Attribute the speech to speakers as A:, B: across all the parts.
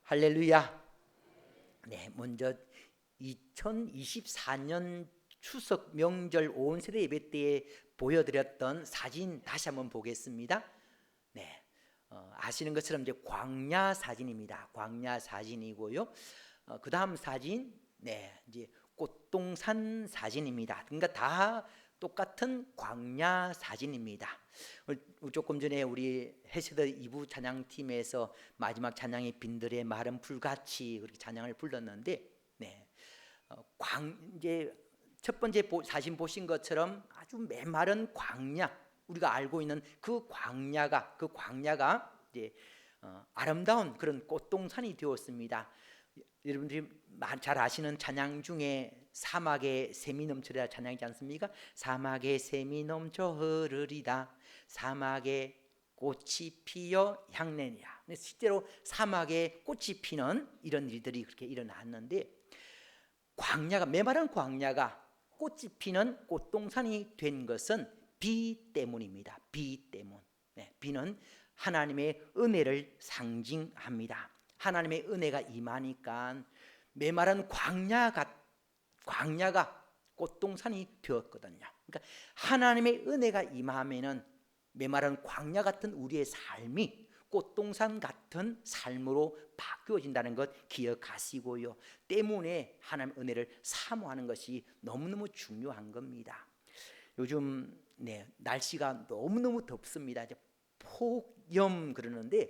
A: 할렐루야. 네, 먼저 2024년 추석 명절 온 세대 예배 때에 보여드렸던 사진 다시 한번 보겠습니다. 네, 아시는 것처럼 이제 광야 사진입니다. 광야 사진이고요. 그 다음 사진, 이제 꽃동산 사진입니다. 그러니까 다 똑같은 광야 사진입니다. 조금 전에 우리 해세더 2부 찬양팀에서 마지막 찬양이 빈들의 마른 풀같이 그렇게 찬양을 불렀는데, 이제 첫 번째 사진 보신 것처럼 아주 메마른 광야, 우리가 알고 있는 그 광야가 이제 아름다운 그런 꽃동산이 되었습니다. 여러분들이 잘 아시는 찬양 중에 사막에 샘이 넘쳐라 찬양이지 않습니까? 사막에 샘이 넘쳐 흐르리다, 사막에 꽃이 피어 향내니라. 실제로 사막에 꽃이 피는 이런 일들이 그렇게 일어났는데, 광야가, 메마른 광야가 꽃이 피는 꽃동산이 된 것은 비 때문입니다. 비 때문. 비는 하나님의 은혜를 상징합니다. 하나님의 은혜가 임하니까 메마른 광야가 꽃동산이 되었거든요. 그러니까 하나님의 은혜가 임하면은 메마른 광야 같은 우리의 삶이 꽃동산 같은 삶으로 바뀌어진다는 것 기억하시고요. 때문에 하나님의 은혜를 사모하는 것이 너무너무 중요한 겁니다. 요즘 날씨가 너무너무 덥습니다. 이제 폭염 그러는데,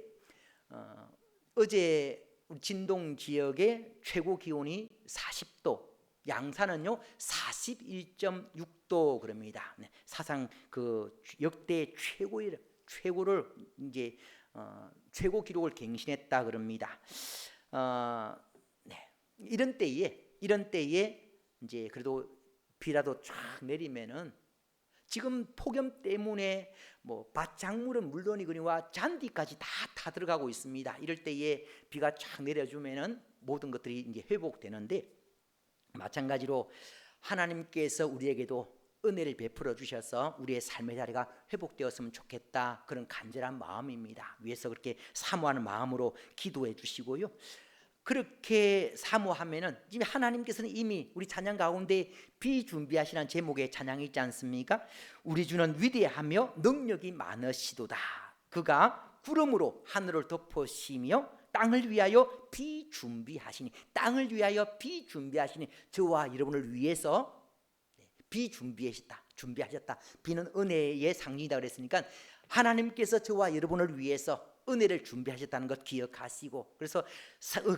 A: 어제 진동 지역의 최고 기온이 40도, 양산은요 41.6도 그럽니다. 사상 그 역대 최고를 이제 최고 기록을 갱신했다 그럽니다. 이런 때에 이제 그래도 비라도 쫙 내리면은, 지금 폭염 때문에 뭐 밭작물은 물론이거니와 잔디까지 다 들어가고 있습니다. 이럴 때에 비가 쫙 내려주면은 모든 것들이 이제 회복되는데, 마찬가지로 하나님께서 우리에게도 은혜를 베풀어 주셔서 우리의 삶의 자리가 회복되었으면 좋겠다, 그런 간절한 마음입니다. 위에서 그렇게 사모하는 마음으로 기도해 주시고요. 그렇게 사모하면은 지금 하나님께서는 이미 우리 찬양 가운데 비준비하시라는 제목의 찬양이 있지 않습니까? 우리 주는 위대하며 능력이 많으시도다. 그가 구름으로 하늘을 덮으시며 땅을 위하여 비준비하시니, 땅을 위하여 비준비하시니, 저와 여러분을 위해서 준비하셨다. 비는 은혜의 상징이다 그랬으니까 하나님께서 저와 여러분을 위해서 은혜를 준비하셨다는 것 기억하시고, 그래서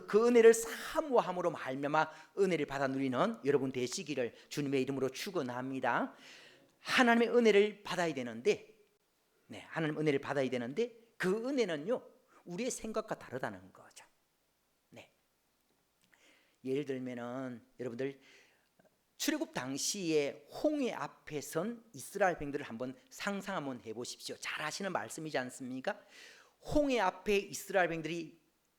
A: 그 은혜를 사모함으로 말미암아 은혜를 받아 누리는 여러분 되시기를 주님의 이름으로 축원합니다. 하나님의 은혜를 받아야 되는데, 하나님 은혜를 받아야 되는데 그 은혜는요 우리의 생각과 다르다는 거죠. 예를 들면은 여러분들 출애굽 당시에 홍해 앞에 선 이스라엘 백성들을 한번 상상 한번 해보십시오. 잘 아시는 말씀이지 않습니까? 홍해 앞에 이스라엘 백성들이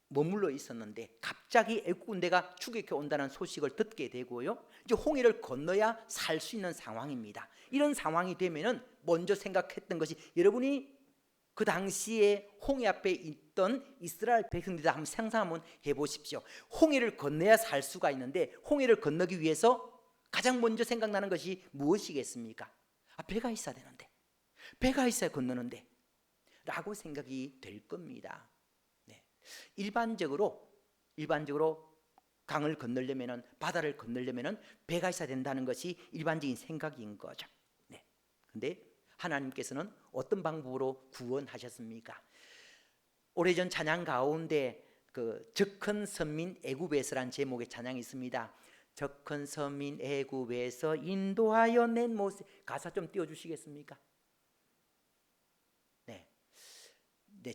A: 머물러 있었는데 갑자기 애국 군대가 추격해 온다는 소식을 듣게 되고요. 이제 홍해를 건너야 살 수 있는 상황입니다. 이런 상황이 되면은 먼저 생각했던 것이, 여러분이 그 당시에 홍해 앞에 있던 이스라엘 백성들이다 한번 상상 한번 해보십시오. 홍해를 건너야 살 수가 있는데 홍해를 건너기 위해서 가장 먼저 생각나는 것이 무엇이겠습니까? 배가 있어야 되는데, 배가 있어야 건너는데 라고 생각이 될 겁니다. 일반적으로 강을 건너려면, 바다를 건너려면 배가 있어야 된다는 것이 일반적인 생각인 거죠. 근데 하나님께서는 어떤 방법으로 구원하셨습니까? 오래전 찬양 가운데 그 적큰 선민 애굽에서란 제목의 찬양이 있습니다. 적큰 선민 애굽에서 인도하여 낸 모세. 가사 좀 띄워주시겠습니까?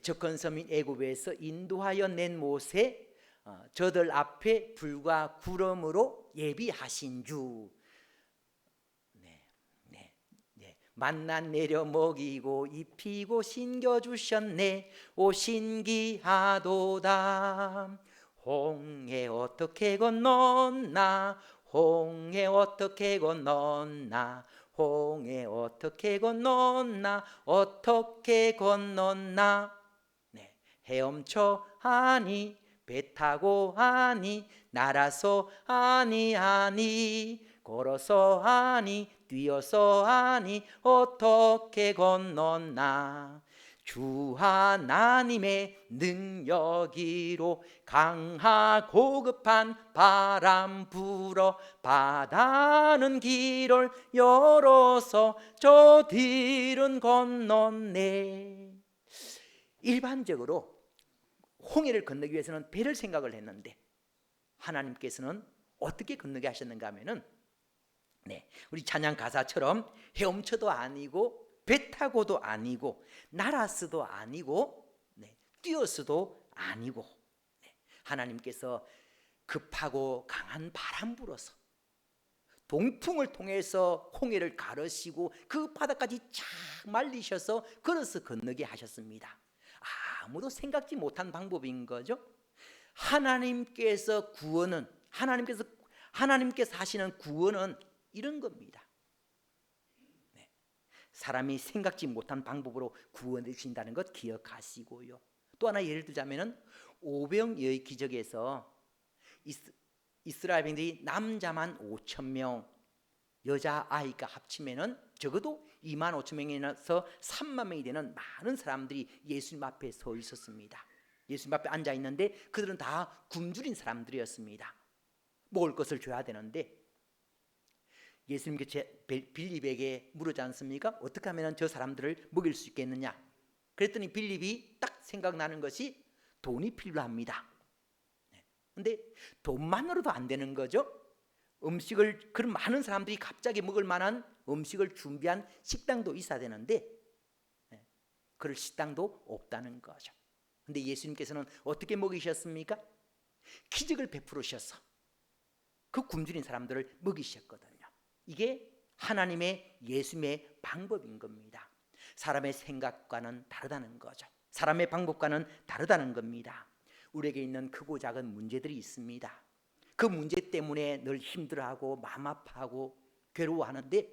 A: 적큰 선민 애굽에서 인도하여 낸 모세, 저들 앞에 불과 구름으로 예비하신 주. 만나 내려 먹이고 입히고 신겨주셨네. 오 신기하도다. 홍해 어떻게 건넜나, 홍해 어떻게 건넜나, 홍해 어떻게 건넜나, 어떻게 건넜나. 헤엄쳐 하니 배 타고 하니 날아서 아니 걸어서 하니 뛰어서 하니 어떻게 건넜나. 주 하나님의 능력이로 강하고 급한 바람 불어 바다는 길을 열어서 저 들은 건넜네. 일반적으로 홍해를 건너기 위해서는 배를 생각을 했는데 하나님께서는 어떻게 건너게 하셨는가 하면은 우리 찬양 가사처럼 헤엄쳐도 아니고 배 타고도 아니고 날아서도 아니고 뛰어서도 아니고 하나님께서 급하고 강한 바람 불어서 동풍을 통해서 홍해를 가르시고 그 바다까지 쫙 말리셔서 걸어서 건너게 하셨습니다. 아무도 생각지 못한 방법인 거죠. 하나님께서 하시는 구원은 이런 겁니다. 사람이 생각지 못한 방법으로 구원해 주신다는 것 기억하시고요. 또 하나 예를 들자면은 오병이어의 기적에서 이스라엘 백성들이 남자만 5천 명, 여자 아이가 합치면은 적어도 2만 5천 명에서 3만 명이 되는 많은 사람들이 예수님 앞에 서 있었습니다. 예수님 앞에 앉아 있는데 그들은 다 굶주린 사람들이었습니다. 먹을 것을 줘야 되는데 예수님께서 빌립에게 물었지 않습니까? 어떻게 하면 저 사람들을 먹일 수 있겠느냐? 그랬더니 빌립이 딱 생각나는 것이 돈이 필요합니다. 근데 돈만으로도 안 되는 거죠. 음식을, 그런 많은 사람들이 갑자기 먹을 만한 음식을 준비한 식당도 있어야 되는데 그럴 식당도 없다는 거죠. 근데 예수님께서는 어떻게 먹이셨습니까? 기적을 베풀으셔서 그 굶주린 사람들을 먹이셨거든요. 이게 하나님의 예수님의 방법인 겁니다. 사람의 생각과는 다르다는 거죠. 사람의 방법과는 다르다는 겁니다. 우리에게 있는 크고 작은 문제들이 있습니다. 그 문제 때문에 늘 힘들어하고 마음 아파하고 괴로워하는데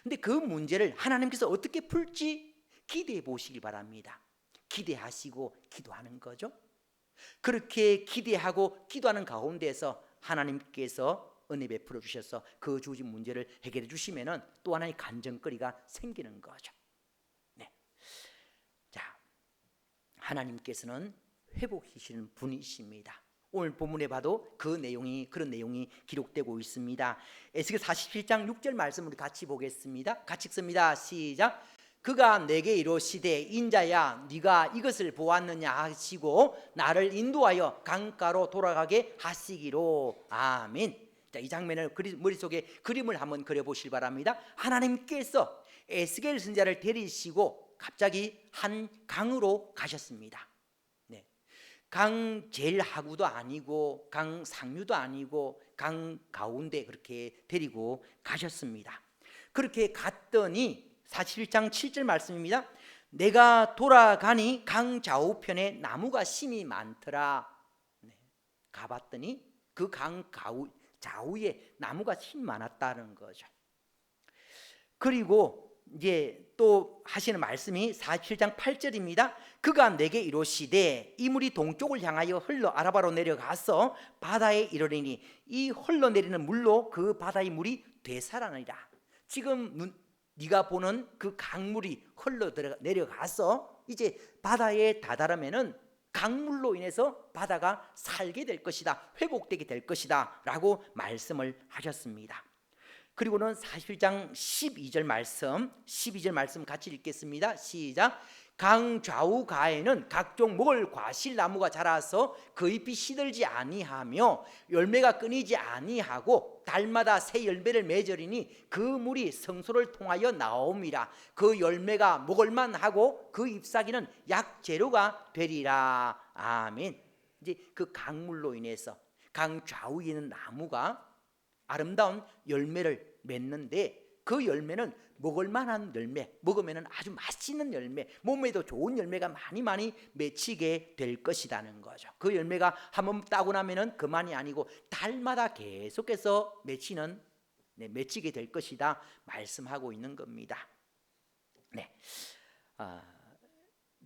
A: 근데 그 문제를 하나님께서 어떻게 풀지 기대해 보시기 바랍니다. 기대하시고 기도하는 거죠. 그렇게 기대하고 기도하는 가운데서 하나님께서 은혜 베풀어 주셔서 그 주어진 문제를 해결해 주시면은 또 하나의 간증거리가 생기는 거죠. 자, 하나님께서는 회복하시는 분이십니다. 오늘 본문에 봐도 그런 내용이 기록되고 있습니다. 에스겔 47장 6절 말씀 우리 같이 보겠습니다. 같이 읽습니다. 시작. 그가 내게 이르시되 인자야 네가 이것을 보았느냐 하시고 나를 인도하여 강가로 돌아가게 하시기로. 아멘. 자, 이 장면을 머릿속에 그림을 한번 그려보시기 바랍니다. 하나님께서 에스겔 선지자를 데리시고 갑자기 한 강으로 가셨습니다. 강 제일 하구도 아니고 강 상류도 아니고 강 가운데 그렇게 데리고 가셨습니다. 그렇게 갔더니 41장 7절 말씀입니다. 내가 돌아가니 강 좌우편에 나무가 심이 많더라. 가봤더니 그 강 좌우에 나무가 심이 많았다는 거죠. 그리고 이제 또 하시는 말씀이 47장 8절입니다. 그가 내게 이르시되 이 물이 동쪽을 향하여 흘러 아라바로 내려가서 바다에 이르리니 이 흘러내리는 물로 그 바다의 물이 되살아나리라. 지금 네가 보는 그 강물이 흘러 내려가서 이제 바다에 다다르면은 강물로 인해서 바다가 살게 될 것이다, 회복되게 될 것이다 라고 말씀을 하셨습니다. 그리고는 41장 12절 말씀 같이 읽겠습니다. 시작. 강 좌우 가에는 각종 먹을 과실나무가 자라서 그 잎이 시들지 아니하며 열매가 끊이지 아니하고 달마다 새 열매를 맺으리니 그 물이 성소를 통하여 나옴이라. 그 열매가 먹을만하고 그 잎사귀는 약재료가 되리라. 아멘. 이제 그 강물로 인해서 강 좌우에 있는 나무가 아름다운 열매를 맺는데 그 열매는 먹을 만한 열매, 먹으면 아주 맛있는 열매, 몸에도 좋은 열매가 많이 맺히게 될 것이라는 거죠. 그 열매가 한번 따고 나면 그만이 아니고 달마다 계속해서 맺히게 될 것이다 말씀하고 있는 겁니다.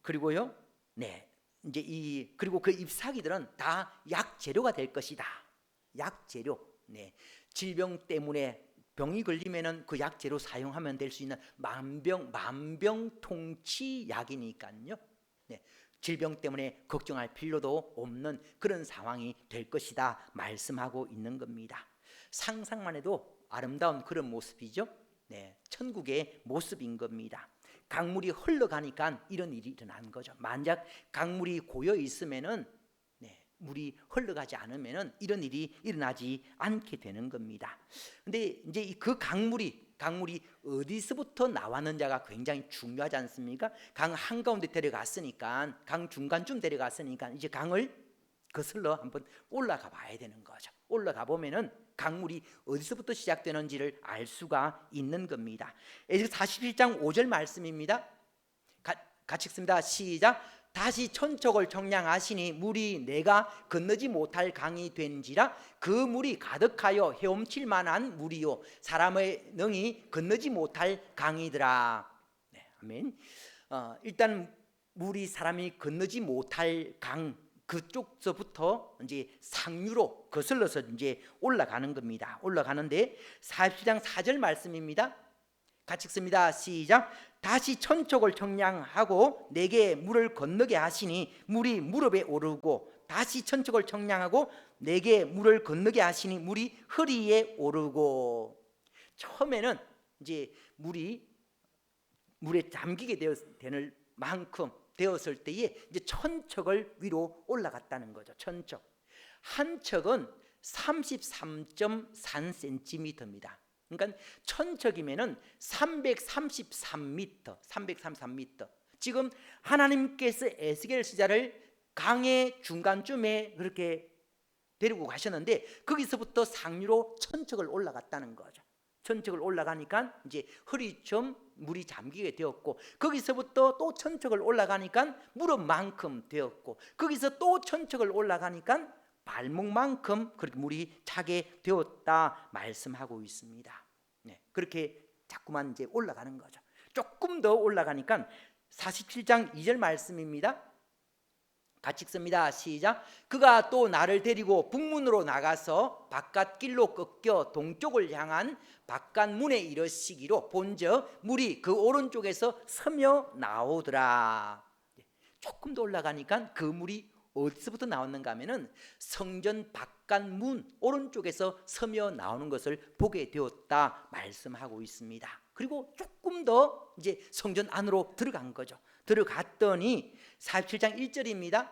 A: 그리고요, 이제 그리고 그 잎사귀들은 다 약재료가 될 것이다. 약재료. 네. 질병 때문에 병이 걸리면은 그 약재로 사용하면 될 수 있는 만병통치 약이니까요. 네. 질병 때문에 걱정할 필요도 없는 그런 상황이 될 것이다 말씀하고 있는 겁니다. 상상만 해도 아름다운 그런 모습이죠. 네. 천국의 모습인 겁니다. 강물이 흘러가니까 이런 일이 일어난 거죠. 만약 강물이 고여 있으면은, 물이 흘러가지 않으면은 이런 일이 일어나지 않게 되는 겁니다. 근데 이제 그 강물이 어디서부터 나왔는지가 굉장히 중요하지 않습니까? 강 한가운데 데려갔으니까, 강 중간쯤 데려갔으니까 이제 강을 거슬러 한번 올라가 봐야 되는 거죠. 올라가 보면은 강물이 어디서부터 시작되는지를 알 수가 있는 겁니다. 에스겔 47장 5절 말씀입니다. 같이 읽습니다. 시작. 다시 천척을 청량하시니 물이 내가 건너지 못할 강이 된지라 그 물이 가득하여 헤엄칠 만한 물이요 사람의 능히 건너지 못할 강이더라. 네, 아멘. 일단 물이 사람이 건너지 못할 강 그쪽서부터 이제 상류로 거슬러서 이제 올라가는 겁니다. 올라가는데 47장 4절 말씀입니다. 같이 읽습니다. 시작. 다시 천척을 청량하고 내게 물을 건너게 하시니 물이 무릎에 오르고 다시 천척을 청량하고 내게 물을 건너게 하시니 물이 허리에 오르고. 처음에는 이제 물에 잠기게 되는 만큼 되었을 때에 이제 천척을 위로 올라갔다는 거죠. 천척. 한 척은 33.3cm입니다. 그러니까 천척이면은 333m. 지금 하나님께서 에스겔 스자를 강의 중간쯤에 그렇게 데리고 가셨는데 거기서부터 상류로 천척을 올라갔다는 거죠. 천척을 올라가니까 이제 허리쯤 물이 잠기게 되었고 거기서부터 또 천척을 올라가니까 무릎만큼 되었고 거기서 또 천척을 올라가니까 발목만큼 그렇게 물이 차게 되었다 말씀하고 있습니다. 네, 그렇게 자꾸만 이제 올라가는 거죠. 조금 더 올라가니까 47장 2절 말씀입니다. 같이 읽습니다. 시작. 그가 또 나를 데리고 북문으로 나가서 바깥길로 꺾여 동쪽을 향한 바깥문에 이르시기로 본즉 물이 그 오른쪽에서 서며 나오더라. 조금 더 올라가니까 그 물이 어디서부터 나왔는가 하면은 성전 바깥문 오른쪽에서 서며 나오는 것을 보게 되었다 말씀하고 있습니다. 그리고 조금 더 이제 성전 안으로 들어간 거죠. 들어갔더니 47장 1절입니다.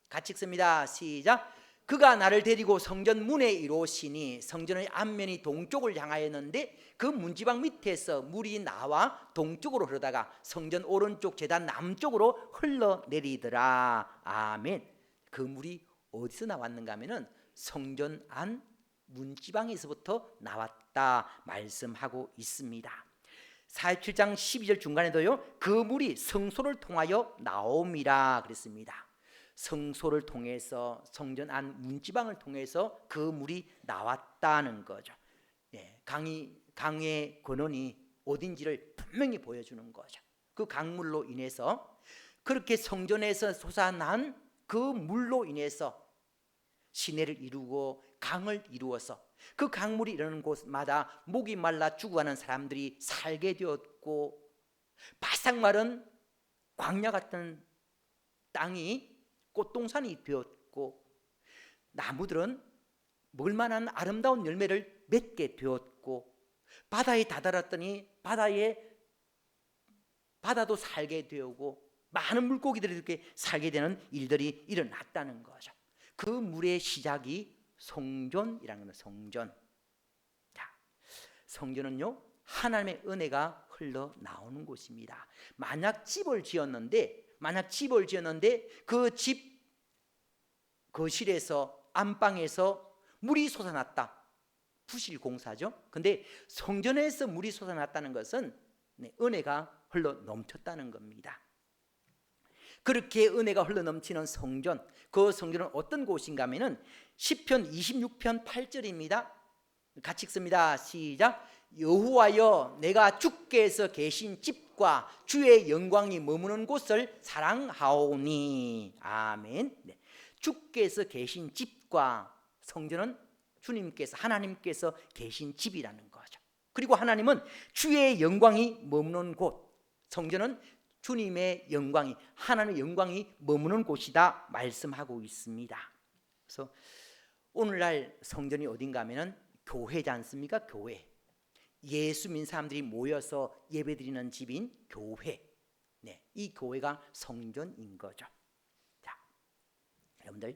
A: 같이 읽습니다. 시작. 그가 나를 데리고 성전 문에 이르시니 성전의 앞면이 동쪽을 향하였는데 그 문지방 밑에서 물이 나와 동쪽으로 흐르다가 성전 오른쪽 제단 남쪽으로 흘러내리더라. 아멘. 그 물이 어디서 나왔는가 하면은 성전 안 문지방에서부터 나왔다 말씀하고 있습니다. 47장 12절 중간에도요 그 물이 성소를 통하여 나옴이라 그랬습니다. 성소를 통해서 성전 안 문지방을 통해서 그 물이 나왔다는 거죠. 강의 근원이 어딘지를 분명히 보여주는 거죠. 그 강물로 인해서 그렇게 성전에서 솟아난 그 물로 인해서 시내를 이루고 강을 이루어서 그 강물이 이르는 곳마다 목이 말라 죽어가는 사람들이 살게 되었고 바싹 마른 광야 같은 땅이 꽃동산이 되었고 나무들은 먹을만한 아름다운 열매를 맺게 되었고 바다에 다다랐더니 바다도 살게 되고 많은 물고기들이 이렇게 살게 되는 일들이 일어났다는 거죠. 그 물의 시작이 성전이라는 겁니다. 성전. 자, 성전은요 하나님의 은혜가 흘러나오는 곳입니다. 만약 집을 지었는데 그 집 거실에서 안방에서 물이 솟아났다. 부실 공사죠. 근데 성전에서 물이 솟아났다는 것은 은혜가 흘러 넘쳤다는 겁니다. 그렇게 은혜가 흘러넘치는 성전, 그 성전은 어떤 곳인가 하면은 시편 26편 8절입니다. 같이 읽습니다. 시작. 여호와여 내가 주께서 계신 집과 주의 영광이 머무는 곳을 사랑하오니. 아멘. 네. 주께서 계신 집과, 성전은 주님께서, 하나님께서 계신 집이라는 거죠. 그리고 하나님은 주의 영광이 머무는 곳, 성전은 주님의 영광이, 하나님의 영광이 머무는 곳이다 말씀하고 있습니다. 그래서 오늘날 성전이 어딘가 하면은 교회지 않습니까? 교회. 예수 믿는 사람들이 모여서 예배드리는 집인 교회. 네, 이 교회가 성전인 거죠. 자, 여러분들,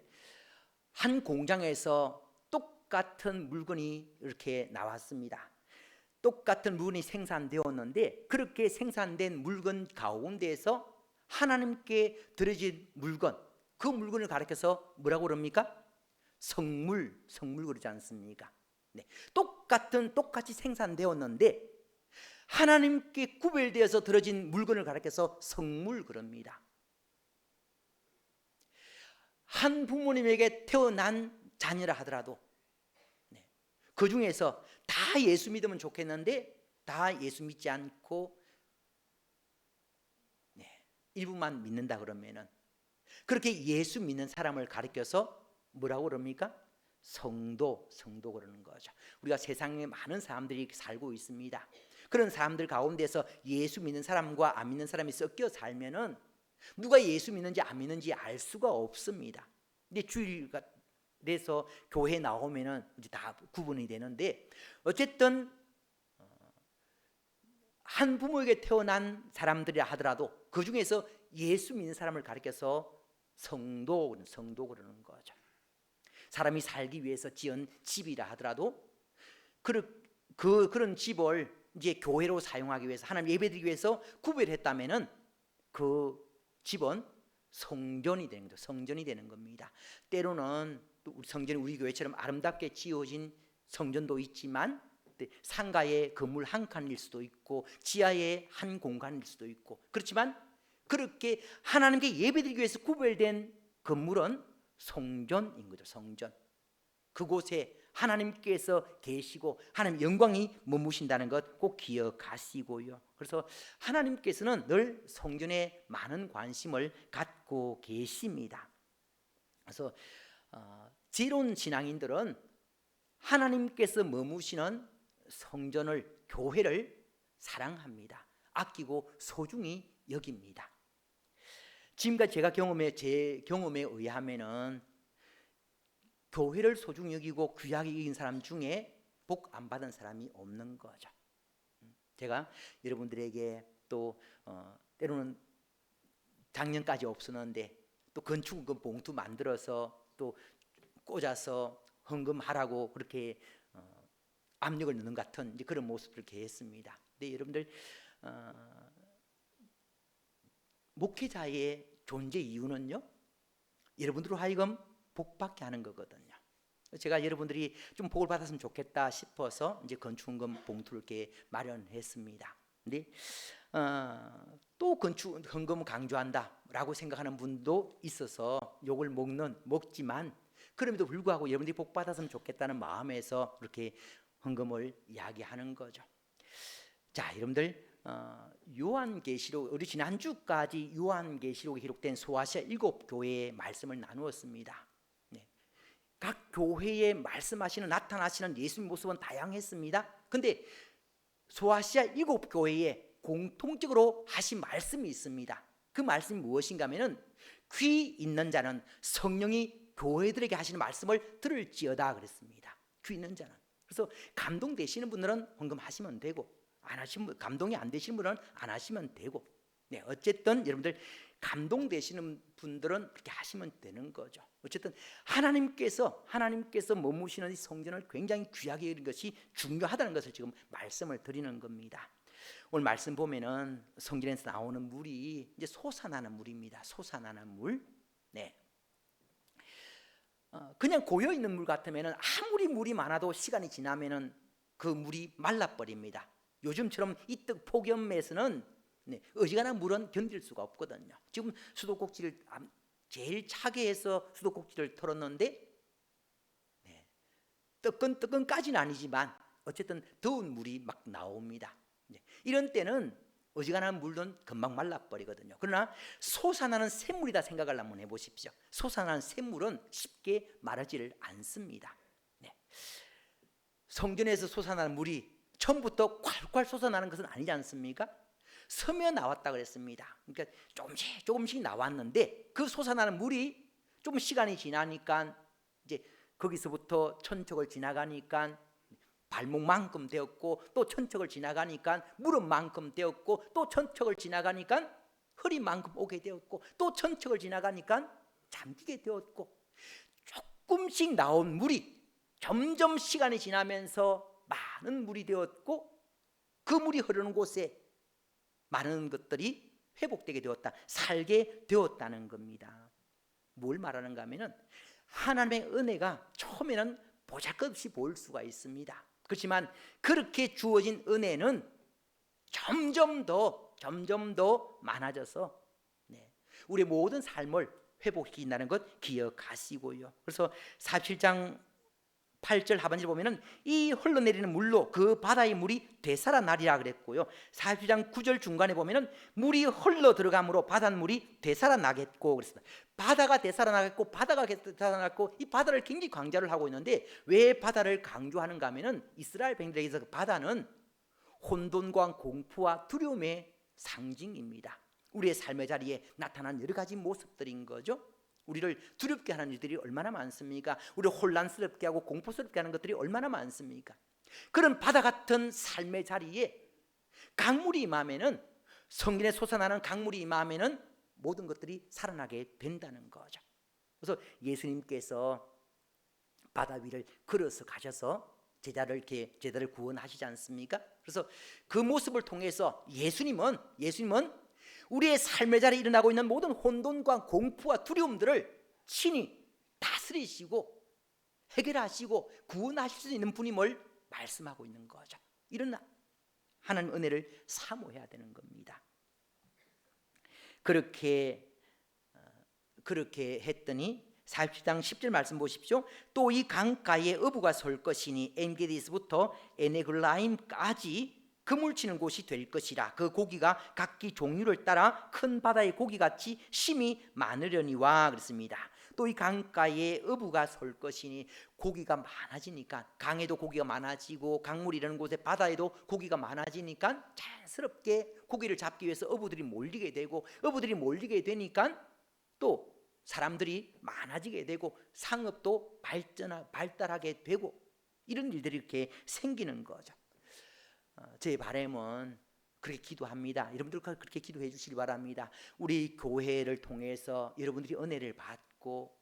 A: 한 공장에서 똑같은 물건이 이렇게 나왔습니다. 똑같은 물건이 생산되었는데, 그렇게 생산된 물건 가운데에서 하나님께 드려진 물건, 그 물건을 가리켜서 뭐라고 그럽니까? 성물 그러지 않습니까? 네, 똑같이 생산되었는데 하나님께 구별되어서 드려진 물건을 가리켜서 성물 그럽니다. 한 부모님에게 태어난 자녀라 하더라도 그 중에서 다 예수 믿으면 좋겠는데 다 예수 믿지 않고 일부만 믿는다 그러면은, 그렇게 예수 믿는 사람을 가리켜서 뭐라고 그럽니까? 성도 그러는 거죠. 우리가 세상에 많은 사람들이 살고 있습니다. 그런 사람들 가운데서 예수 믿는 사람과 안 믿는 사람이 섞여 살면은 누가 예수 믿는지 안 믿는지 알 수가 없습니다. 근데 주일에서 교회 나오면은 이제 다 구분이 되는데, 어쨌든 한 부모에게 태어난 사람들이라 하더라도 그 중에서 예수 믿는 사람을 가리켜서 성도 그러는 거죠. 사람이 살기 위해서 지은 집이라 하더라도 그런 집을 이제 교회로 사용하기 위해서, 하나님 예배드리기 위해서 구별했다면은 그 집은 성전이 되는 겁니다. 때로는 성전이 우리 교회처럼 아름답게 지어진 성전도 있지만 상가의 건물 한 칸일 수도 있고 지하의 한 공간일 수도 있고, 그렇지만 그렇게 하나님께 예배드리기 위해서 구별된 건물은 성전인 거죠. 성전. 그곳에 하나님께서 계시고 하나님 영광이 머무신다는 것 꼭 기억하시고요. 그래서 하나님께서는 늘 성전에 많은 관심을 갖고 계십니다. 그래서 지혜로운 신앙인들은 하나님께서 머무시는 성전을, 교회를 사랑합니다. 아끼고 소중히 여깁니다. 지금까지 제 경험에 의하면은 교회를 소중히 여기고 귀하게 여긴 사람 중에 복 안 받은 사람이 없는 거죠. 제가 여러분들에게 또 때로는 작년까지 없었는데 또 건축금 봉투 만들어서 또 꽂아서 헌금하라고 그렇게 압력을 넣는 같은 이제 그런 모습을 이렇게 했습니다. 근데 여러분들, 목회자의 존재 이유는요, 여러분들로 하여금 복받게 하는 거거든요. 제가 여러분들이 좀 복을 받았으면 좋겠다 싶어서 이제 건축금 봉투를 이렇게 마련했습니다. 근데 또 건축 헌금을 강조한다라고 생각하는 분도 있어서 욕을 먹지만, 그럼에도 불구하고 여러분들이 복 받았으면 좋겠다는 마음에서 그렇게 헌금을 이야기하는 거죠. 자, 여러분들, 요한계시록, 우리 지난주까지 요한계시록에 기록된 소아시아 7교회의 말씀을 나누었습니다. 각 교회에 말씀하시는, 나타나시는 예수님 모습은 다양했습니다. 근데 소아시아 7교회에 공통적으로 하신 말씀이 있습니다. 그 말씀이 무엇인가 하면은, 귀 있는 자는 성령이 교회들에게 하시는 말씀을 들을지어다 그랬습니다. 귀 있는 자는. 그래서 감동되시는 분들은 헌금하시면 되고, 안 하시면, 감동이 안 되시는 분은 안 하시면 되고, 어쨌든 여러분들 감동되시는 분들은 그렇게 하시면 되는 거죠. 어쨌든 하나님께서 머무시는 이 성전을 굉장히 귀하게 여기는 것이 중요하다는 것을 지금 말씀을 드리는 겁니다. 오늘 말씀 보면은 성전에서 나오는 물이 이제 솟아나는 물입니다. 솟아나는 물. 그냥 고여 있는 물 같으면은 아무리 물이 많아도 시간이 지나면은 그 물이 말라버립니다. 요즘처럼 이뜩 폭염에서는 어지간한 물은 견딜 수가 없거든요. 지금 수도꼭지를 제일 차게 해서 수도꼭지를 털었는데 뜨끈뜨끈까지는 아니지만 어쨌든 더운 물이 막 나옵니다. 이런 때는 어지간한 물은 금방 말라버리거든요. 그러나 솟아나는 샘물이다 생각을 한번 해보십시오. 솟아나는 샘물은 쉽게 마르지를 않습니다. 성전에서 솟아나는 물이 처음부터 콸콸 솟아나는 것은 아니지 않습니까? 서며 나왔다 그랬습니다. 그러니까 조금씩 나왔는데 그 솟아나는 물이 좀 시간이 지나니까 이제 거기서부터 천척을 지나가니까 발목만큼 되었고, 또 천척을 지나가니까 무릎만큼 되었고, 또 천척을 지나가니까 허리만큼 오게 되었고, 또 천척을 지나가니까 잠기게 되었고, 조금씩 나온 물이 점점 시간이 지나면서 많은 물이 되었고, 그 물이 흐르는 곳에 많은 것들이 회복되게 되었다, 살게 되었다는 겁니다. 뭘 말하는가 하면은 하나님의 은혜가 처음에는 보잘것없이 보일 수가 있습니다. 그렇지만 그렇게 주어진 은혜는 점점 더 많아져서 우리 모든 삶을 회복시킨다는 것 기억하시고요. 그래서 47장 8절 하반절 보면은 이 흘러내리는 물로 그 바다의 물이 되살아나리라 그랬고요. 47장 9절 중간에 보면은 물이 흘러 들어감으로 바닷물이 되살아나겠고 그랬습니다. 바다가 되살아나겠고, 바다가 되살아나겠고, 이 바다를 굉장히 강조를 하고 있는데, 왜 바다를 강조하는가 하면은 이스라엘 백성들에게서 그 바다는 혼돈과 공포와 두려움의 상징입니다. 우리의 삶의 자리에 나타난 여러 가지 모습들인 거죠. 우리를 두렵게 하는 일들이 얼마나 많습니까? 우리를 혼란스럽게 하고 공포스럽게 하는 것들이 얼마나 많습니까? 그런 바다 같은 삶의 자리에 강물이 임하면은, 성경에 솟아나는 강물이 임하면은 모든 것들이 살아나게 된다는 거죠. 그래서 예수님께서 바다 위를 걸어서 가셔서 제자를 구원하시지 않습니까? 그래서 그 모습을 통해서 예수님은 우리의 삶의 자리에 일어나고 있는 모든 혼돈과 공포와 두려움들을 친히 다스리시고 해결하시고 구원하실 수 있는 분임을 말씀하고 있는 거죠. 이런 하나님 은혜를 사모해야 되는 겁니다. 그렇게 했더니 47장 10절 말씀 보십시오. 또 이 강가에 어부가 설 것이니 엔게디스부터 에네글라임까지 그물치는 곳이 될 것이라. 그 고기가 각기 종류를 따라 큰 바다의 고기같이 심이 많으려니와 그랬습니다. 또 이 강가에 어부가 설 것이니, 고기가 많아지니까, 강에도 고기가 많아지고 강물이 이르는 곳에 바다에도 고기가 많아지니까 자연스럽게 고기를 잡기 위해서 어부들이 몰리게 되고, 어부들이 몰리게 되니까 또 사람들이 많아지게 되고 상업도 발달하게 되고, 이런 일들이 이렇게 생기는 거죠. 제 바람은 그렇게 기도합니다. 여러분들 그렇게 기도해 주시기 바랍니다. 우리 교회를 통해서 여러분들이 은혜를 받고,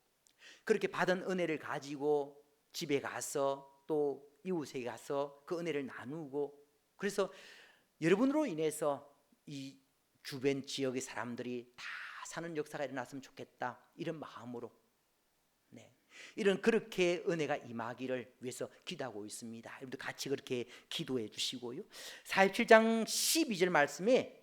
A: 그렇게 받은 은혜를 가지고 집에 가서 또 이웃에 가서 그 은혜를 나누고, 그래서 여러분으로 인해서 이 주변 지역의 사람들이 다 사는 역사가 일어났으면 좋겠다, 이런 마음으로 이런 그렇게 은혜가 임하기를 위해서 기도하고 있습니다. 여러분들 같이 그렇게 기도해 주시고요. 47장 12절 말씀에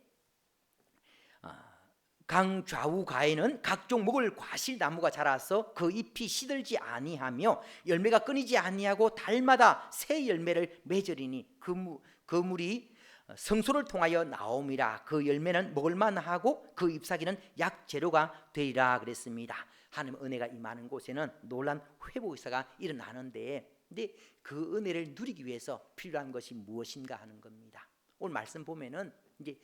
A: 강 좌우 가에는 각종 먹을 과실나무가 자라서 그 잎이 시들지 아니하며 열매가 끊이지 아니하고 달마다 새 열매를 맺으리니 그 물이 성소를 통하여 나옴이라. 그 열매는 먹을만하고 그 잎사귀는 약재료가 되리라 그랬습니다. 하나님 은혜가 임하는 곳에는 놀란 회복 역사가 일어나는데, 근데 그 은혜를 누리기 위해서 필요한 것이 무엇인가 하는 겁니다. 오늘 말씀 보면은 이제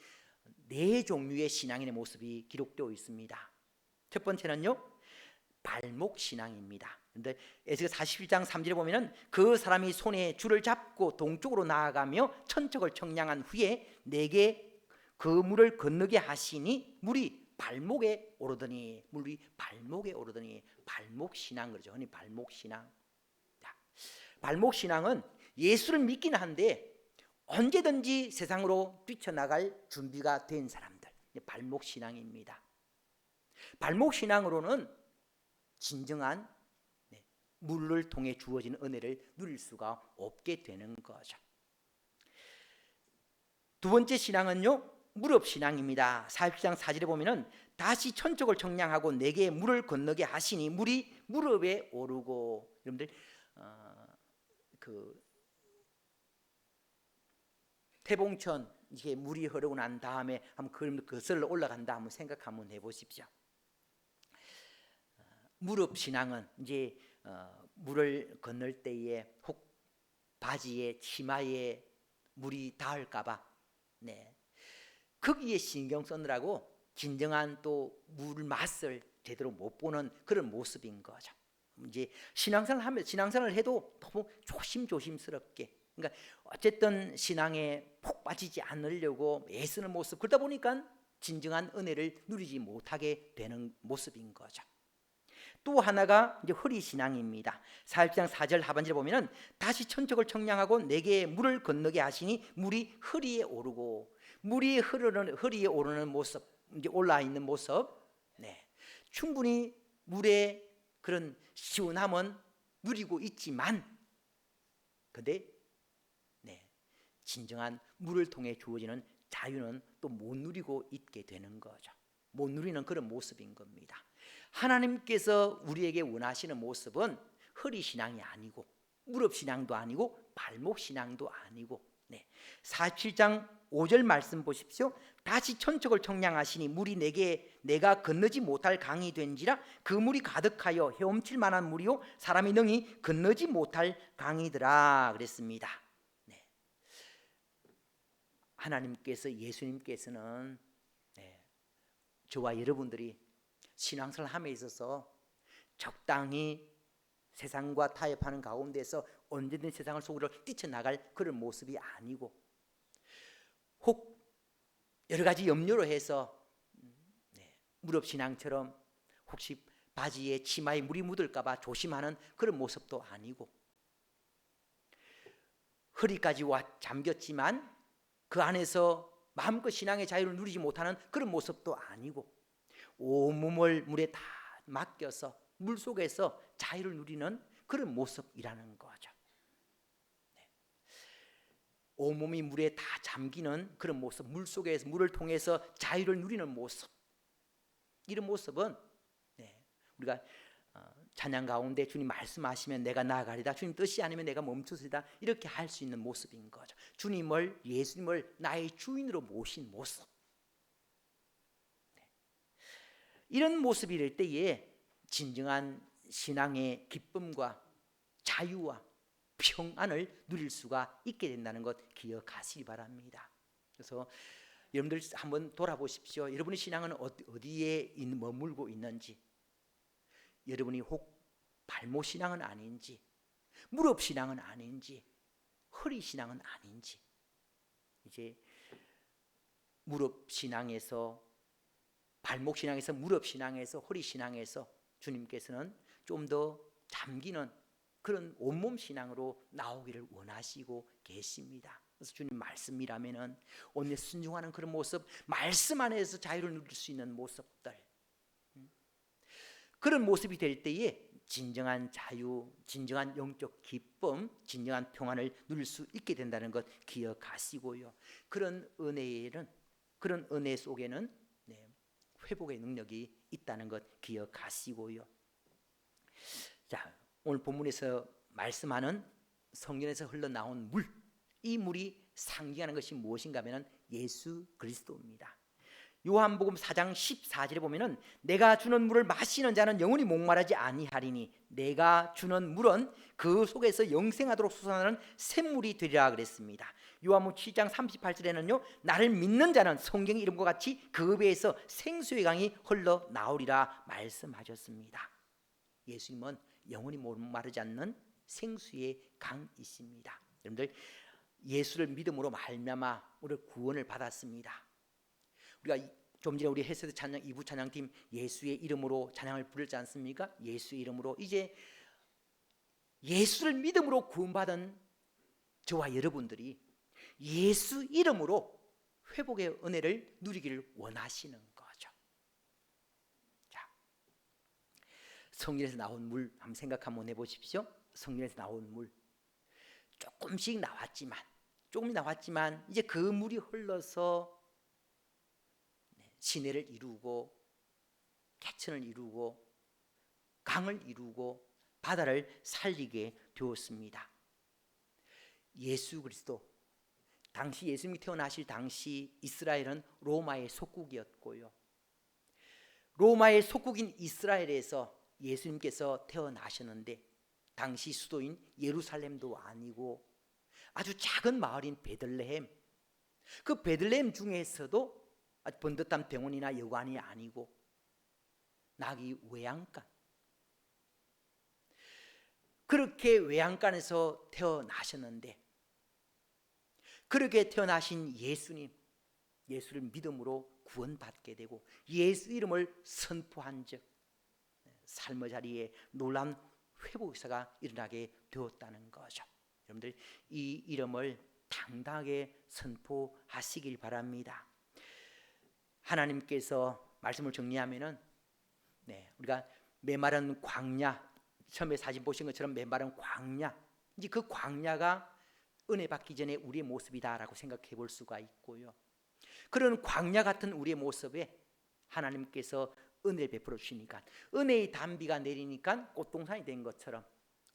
A: 4종류의 신앙인의 모습이 기록되어 있습니다. 첫 번째는요, 발목 신앙입니다. 근데 에스겔 41장 3절에 보면은 그 사람이 손에 줄을 잡고 동쪽으로 나아가며 천척을 청량한 후에 내게 그 물을 건너게 하시니 물이 발목에 오르더니, 발목 신앙 그러죠. 발목 신앙. 발목 신앙은 예수를 믿긴 한데 언제든지 세상으로 뛰쳐나갈 준비가 된 사람들, 발목 신앙입니다. 발목 신앙으로는 진정한 물을 통해 주어진 은혜를 누릴 수가 없게 되는 거죠. 두 번째 신앙은요, 무릎 신앙입니다. 47장 4절에 보면은 다시 천척을 청량하고 내게 물을 건너게 하시니 물이 무릎에 오르고, 여러분들 태봉천 이게 물이 흐르고 난 다음에 한번 거슬러 올라간다 한번 생각 한번 해보십시오. 무릎 신앙은 이제 물을 건널 때에 혹 바지에 치마에 물이 닿을까봐 거기에 신경 쓰느라고 진정한 또 물 맛을 제대로 못 보는 그런 모습인 거죠. 이제 신앙생활을 해도 너무 조심스럽게, 그러니까 어쨌든 신앙에 푹 빠지지 않으려고 애쓰는 모습, 그러다 보니까 진정한 은혜를 누리지 못하게 되는 모습인 거죠. 또 하나가 이제 허리 신앙입니다. 4장 4절 하반절에 보면은 다시 천적을 청량하고 내게 물을 건너게 하시니 물이 허리에 오르고, 물이 허리에 오르는 모습, 이제 올라 있는 모습, 충분히 물의 그런 시원함은 누리고 있지만, 근데 진정한 물을 통해 주어지는 자유는 또 못 누리고 있게 되는 거죠. 못 누리는 그런 모습인 겁니다. 하나님께서 우리에게 원하시는 모습은 허리 신앙이 아니고 무릎 신앙도 아니고 발목 신앙도 아니고 47장 5절 말씀 보십시오. 다시 천적을 청량하시니 물이 내가 건너지 못할 강이 된지라 그 물이 가득하여 헤엄칠 만한 물이요 사람이 능히 건너지 못할 강이더라 그랬습니다. 하나님께서, 예수님께서는 저와 여러분들이 신앙생활 함에 있어서 적당히 세상과 타협하는 가운데서 언제든 세상을 속으로 뛰쳐나갈 그런 모습이 아니고, 혹 여러 가지 염려로 해서 무릎 신앙처럼 혹시 바지에 치마에 물이 묻을까 봐 조심하는 그런 모습도 아니고, 허리까지 잠겼지만 그 안에서 마음껏 신앙의 자유를 누리지 못하는 그런 모습도 아니고, 온몸을 물에 다 맡겨서 물 속에서 자유를 누리는 그런 모습이라는 거죠. 온몸이 물에 다 잠기는 그런 모습, 물 속에서 물을 통해서 자유를 누리는 모습, 이런 모습은 우리가 찬양 가운데 주님 말씀하시면 내가 나아가리다, 주님 뜻이 아니면 내가 멈추시다, 이렇게 할 수 있는 모습인 거죠. 주님을, 예수님을 나의 주인으로 모신 모습, 이런 모습이 될 때에 진정한 신앙의 기쁨과 자유와 평안을 누릴 수가 있게 된다는 것 기억하시기 바랍니다. 그래서 여러분들 한번 돌아보십시오. 여러분의 신앙은 어디에 머물고 있는지, 여러분이 혹 발목 신앙은 아닌지, 무릎 신앙은 아닌지, 허리 신앙은 아닌지, 이제 무릎 신앙에서, 발목 신앙에서, 무릎 신앙에서, 허리 신앙에서 주님께서는 좀 더 잠기는 그런 온몸 신앙으로 나오기를 원하시고 계십니다. 그래서 주님 말씀이라면은 오늘 순종하는 그런 모습, 말씀 안에서 자유를 누릴 수 있는 모습들, 그런 모습이 될 때에 진정한 자유, 진정한 영적 기쁨, 진정한 평안을 누릴 수 있게 된다는 것 기억하시고요. 그런 은혜 속에는 회복의 능력이 있다는 것 기억하시고요. 자, 오늘 본문에서 말씀하는 성경에서 흘러나온 물, 이 물이 상징하는 것이 무엇인가 하면 예수 그리스도입니다. 요한복음 4장 14절에 보면은 내가 주는 물을 마시는 자는 영원히 목마르지 아니하리니 내가 주는 물은 그 속에서 영생하도록 솟아나는 샘물이 되리라 그랬습니다. 요한복음 7장 38절에는요 나를 믿는 자는 성경의 이름과 같이 그 배에서 생수의 강이 흘러 나오리라 말씀하셨습니다. 예수님은 영원히 목마르지 않는 생수의 강이십니다. 여러분들 예수를 믿음으로 말미암아 우리 구원을 받았습니다. 우리가 좀 전에 우리 헤세드 찬양 2부 찬양팀 예수의 이름으로 찬양을 부르지 않습니까? 예수의 이름으로, 이제 예수를 믿음으로 구원받은 저와 여러분들이 예수 이름으로 회복의 은혜를 누리기를 원하시는 거죠. 자, 성경에서 나온 물 한번 생각 한번 해보십시오. 성경에서 나온 물 조금 나왔지만 이제 그 물이 흘러서 시내를 이루고 개천을 이루고 강을 이루고 바다를 살리게 되었습니다. 예수 그리스도 당시 예수님이 태어나실 당시 이스라엘은 로마의 속국이었고요. 로마의 속국인 이스라엘에서 예수님께서 태어나셨는데 당시 수도인 예루살렘도 아니고 아주 작은 마을인 베들레헴, 그 베들레헴 중에서도 아주 번듯한 병원이나 여관이 아니고 나기 외양간, 그렇게 외양간에서 태어나셨는데 그렇게 태어나신 예수님, 예수를 믿음으로 구원받게 되고 예수 이름을 선포한 즉 삶의 자리에 놀라운 회복 역사가 일어나게 되었다는 거죠. 여러분들 이 이름을 당당하게 선포하시길 바랍니다. 하나님께서 말씀을 정리하면은 우리가 메마른 광야, 처음에 사진 보신 것처럼 메마른 광야, 이제 그 광야가 은혜 받기 전에 우리의 모습이다라고 생각해 볼 수가 있고요. 그런 광야 같은 우리의 모습에 하나님께서 은혜를 베풀어 주시니까 은혜의 단비가 내리니까 꽃동산이 된 것처럼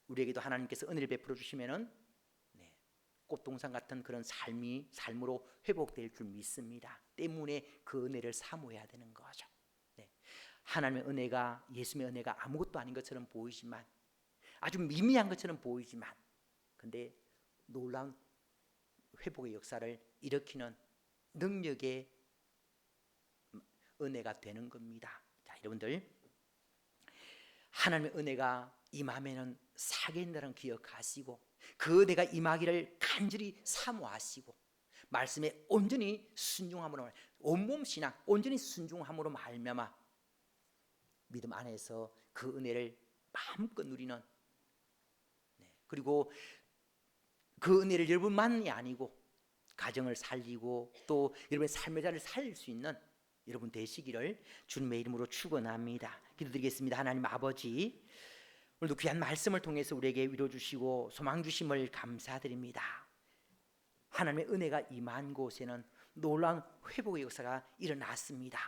A: 우리에게도 하나님께서 은혜를 베풀어 주시면은 꽃동산 같은 그런 삶으로 회복될 줄 믿습니다. 때문에 그 은혜를 사모해야 되는 거죠. 하나님의 은혜가, 예수님의 은혜가 아무것도 아닌 것처럼 보이지만, 아주 미미한 것처럼 보이지만, 근데 놀라운 회복의 역사를 일으키는 능력의 은혜가 되는 겁니다. 자, 여러분들 하나님의 은혜가 임하면은 살겠느라는 기억하시고 그 은혜가 임하기를 간절히 사모하시고 말씀에 온전히 순종함으로, 온몸 신앙 온전히 순종함으로 말미암아 믿음 안에서 그 은혜를 마음껏 누리는, 그리고 그 은혜를 여러분만이 아니고 가정을 살리고 또 여러분의 삶의 자리를 살릴 수 있는 여러분 되시기를 주님의 이름으로 축원합니다. 기도드리겠습니다. 하나님 아버지, 오늘도 귀한 말씀을 통해서 우리에게 위로 주시고 소망 주심을 감사드립니다. 하나님의 은혜가 임한 곳에는 놀라운 회복의 역사가 일어났습니다.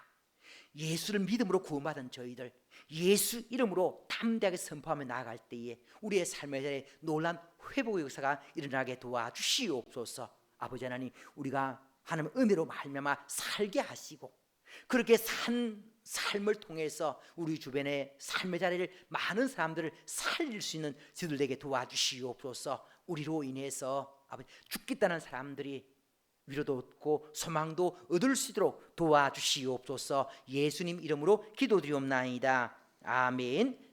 A: 예수를 믿음으로 구원받은 저희들, 예수 이름으로 담대하게 선포하며 나아갈 때에 우리의 삶의 자리에 놀라운 회복의 역사가 일어나게 도와주시옵소서. 아버지 하나님, 우리가 하나님의 은혜로 말미암아 살게 하시고 그렇게 산 삶을 통해서 우리 주변의 삶의 자리를 많은 사람들을 살릴 수 있는 저희들 에게 도와주시옵소서. 우리로 인해서 아버지 죽겠다는 사람들이 위로도 얻고 소망도 얻을 수 있도록 도와주시옵소서. 예수님 이름으로 기도드리옵나이다. 아멘.